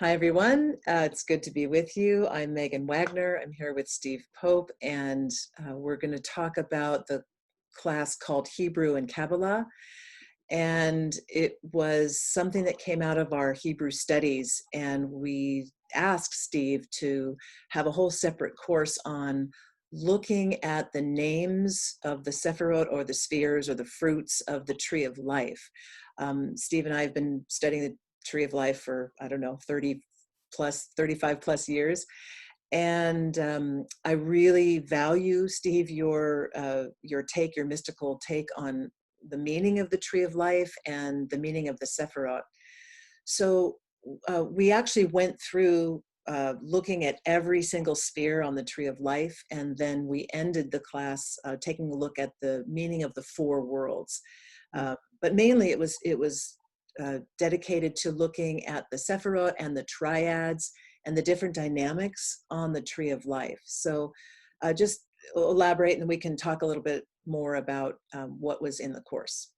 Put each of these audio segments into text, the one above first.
Hi, everyone. It's good to be with you. I'm Megan Wagner. I'm here with Steve Pope, and we're going to talk about the class called Hebrew and Kabbalah. And it was something that came out of our Hebrew studies, and we asked Steve to have a whole separate course on looking at the names of the Sephirot or the spheres or the fruits of the tree of life. Steve and I have been studying the tree of life for, I don't know, 35 plus years. And I really value, Steve, your take, your mystical take on the meaning of the tree of life and the meaning of the Sephirot. So we actually went through looking at every single sphere on the tree of life, and then we ended the class taking a look at the meaning of the four worlds. But mainly it was dedicated to looking at the Sephirot and the triads and the different dynamics on the tree of life. So just elaborate, and we can talk a little bit more about what was in the course.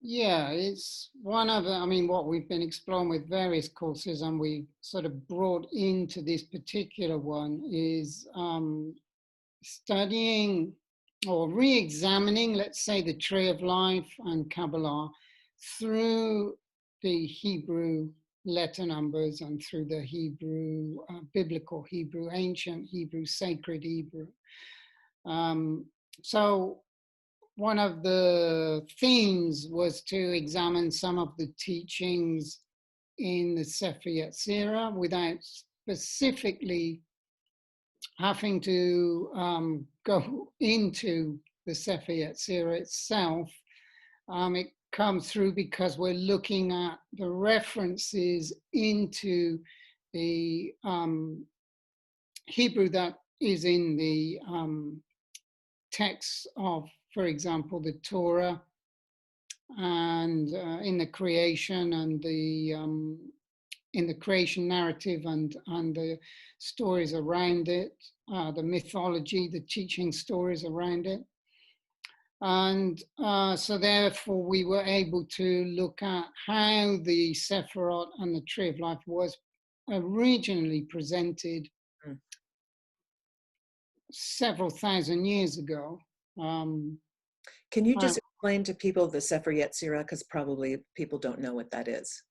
Yeah, it's one of what we've been exploring with various courses, and we sort of brought into this particular one is studying or re-examining, let's say, the tree of life and Kabbalah through the Hebrew letter numbers and through the Hebrew, biblical Hebrew, ancient Hebrew, sacred Hebrew. So one of the themes was to examine some of the teachings in the Sefer Yetzirah without specifically having to go into the Sefer Yetzirah itself. It comes through because we're looking at the references into the Hebrew that is in the texts of, for example, the Torah, and in the creation and the in the creation narrative and the stories around it, the mythology, the teaching stories around it. And so therefore we were able to look at how the Sephirot and the Tree of Life was originally presented several thousand years ago. Can you just explain to people the Sefer Yetzirah, because probably people don't know what that is?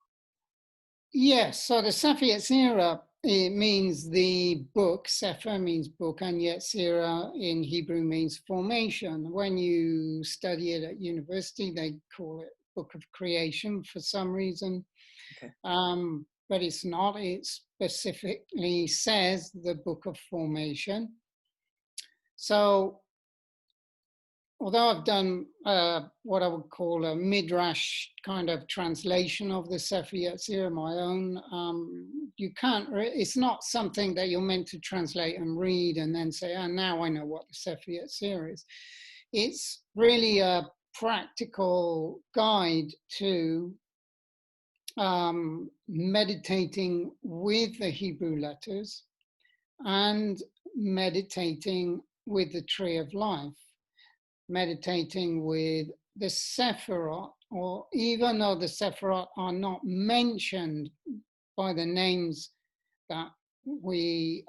Yes, so the Sefer Yetzirah, it means the book. Sefer means book, and Yetzirah in Hebrew means formation. When you study it at university, they call it Book of Creation for some reason. Okay. But it's not. It specifically says the Book of Formation. So although I've done what I would call a midrash kind of translation of the Sefer Yetzirah, my own, you can't, it's not something that you're meant to translate and read and then say, oh, now I know what the Sefer Yetzirah is. It's really a practical guide to meditating with the Hebrew letters and meditating with the Tree of Life. Meditating with the Sephirot, or even though the Sephirot are not mentioned by the names that we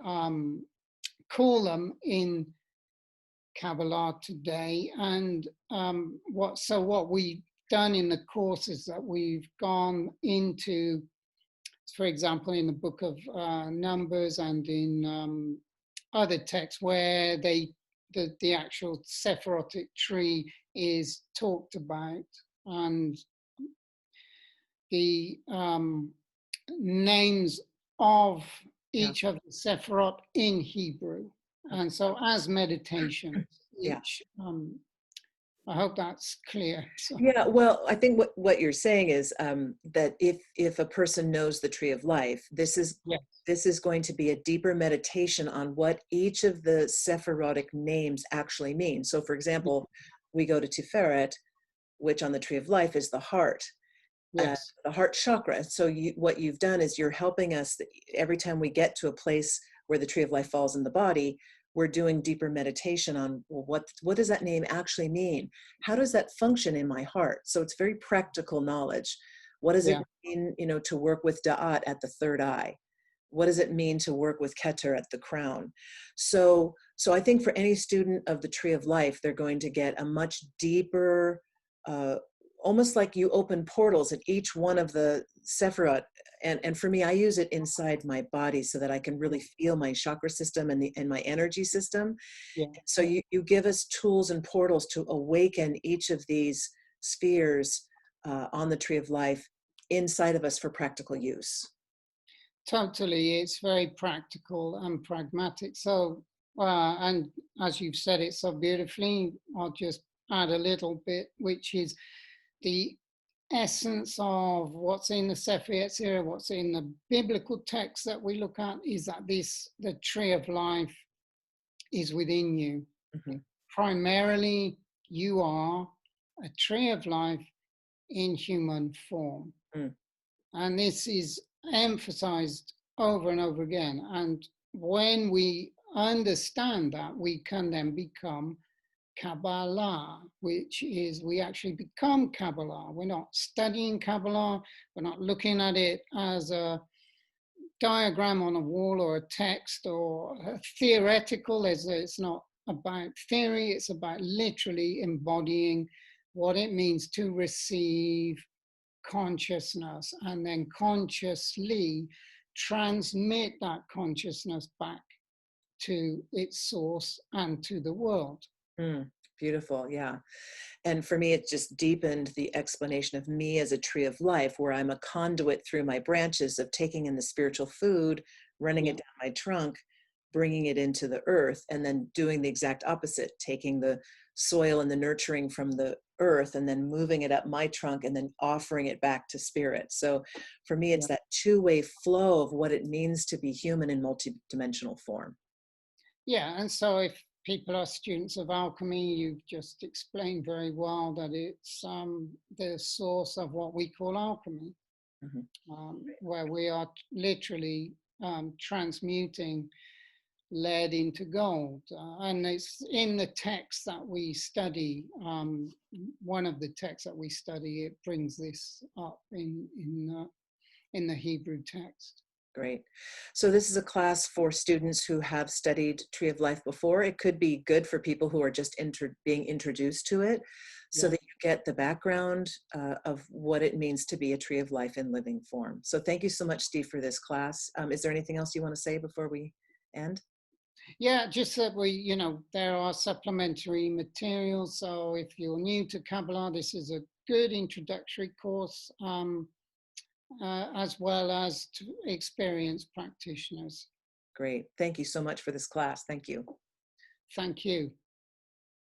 call them in Kabbalah today. And what we've done in the course is that we've gone into, for example, in the book of Numbers and in other texts where the actual Sephirotic tree is talked about, and the names of each of the Sephirot in Hebrew. And so as meditation, each, I hope that's clear. So. Yeah, well, I think what you're saying is that if a person knows the tree of life, this is going to be a deeper meditation on what each of the Sephirotic names actually mean. So, for example, we go to Tiferet, which on the tree of life is the heart, the heart chakra. So what you've done is you're helping us every time we get to a place where the tree of life falls in the body. We're doing deeper meditation on, well, what does that name actually mean? How does that function in my heart? So it's very practical knowledge. What does it Yeah. mean, to work with Da'at at the third eye? What does it mean to work with Keter at the crown? So I think for any student of the Tree of Life, they're going to get a much deeper, almost like you open portals at each one of the Sephirot. And for me, I use it inside my body so that I can really feel my chakra system and my energy system. Yeah. So you give us tools and portals to awaken each of these spheres on the Tree of Life inside of us for practical use. Totally, it's very practical and pragmatic. So, and as you've said it so beautifully, I'll just add a little bit, which is the essence of what's in the Sefer Yetzirah, what's in the biblical text that we look at, is that the tree of life is within you. Mm-hmm. Primarily, you are a tree of life in human form. Mm. And this is emphasized over and over again. And when we understand that, we can then become Kabbalah, which is we actually become Kabbalah. We're not studying Kabbalah. We're not looking at it as a diagram on a wall or a text or a theoretical. It's not about theory. It's about literally embodying what it means to receive consciousness and then consciously transmit that consciousness back to its source and to the world. Beautiful. Yeah. And for me, it just deepened the explanation of me as a tree of life, where I'm a conduit through my branches of taking in the spiritual food, running it down my trunk, bringing it into the earth, and then doing the exact opposite, taking the soil and the nurturing from the earth and then moving it up my trunk and then offering it back to spirit. So for me, it's that two-way flow of what it means to be human in multidimensional form. Yeah, and so if people are students of alchemy, you've just explained very well that it's the source of what we call alchemy, where we are literally transmuting lead into gold. And it's in the text that we study, one of the texts that we study, it brings this up in the Hebrew text. Great. So this is a class for students who have studied Tree of Life before. It could be good for people who are just being introduced to it, so that you get the background of what it means to be a Tree of Life in living form. So thank you so much, Steve, for this class. Is there anything else you want to say before we end? Yeah, just that there are supplementary materials. So if you're new to Kabbalah, this is a good introductory course. As well as to experienced practitioners. Great. Thank you so much for this class. Thank you. Thank you.